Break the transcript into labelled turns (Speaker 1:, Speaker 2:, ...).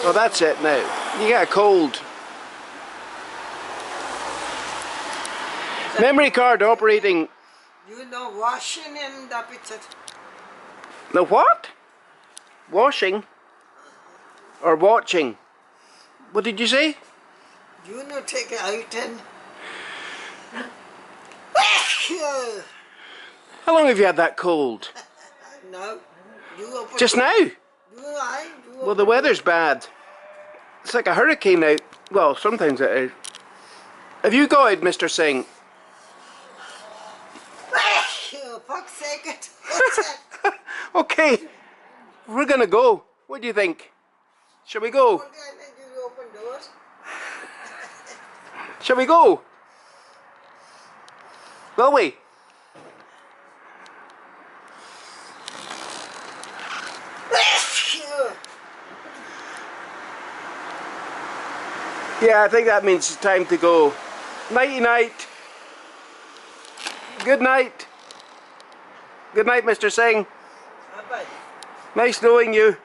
Speaker 1: Oh, that's it now. You get a cold. Memory card operating.
Speaker 2: You know, washing in the picture.
Speaker 1: The what? Washing? Or watching? What did you say?
Speaker 2: You know, take it out and...
Speaker 1: How long have you had that cold?
Speaker 2: No. You open
Speaker 1: Just
Speaker 2: door.
Speaker 1: now?
Speaker 2: You
Speaker 1: Well, the weather's bad. It's like a hurricane out. Well, sometimes it is. Have you got it, Mr Singh?
Speaker 2: Fuck's sake.
Speaker 1: Okay, we're gonna go. What do you think? Shall we go?
Speaker 2: You open doors.
Speaker 1: Shall we go? Will we? Yeah, I think that means it's time to go. Nighty night. Good night. Good night, Mr Singh.
Speaker 2: Bye.
Speaker 1: Nice knowing you.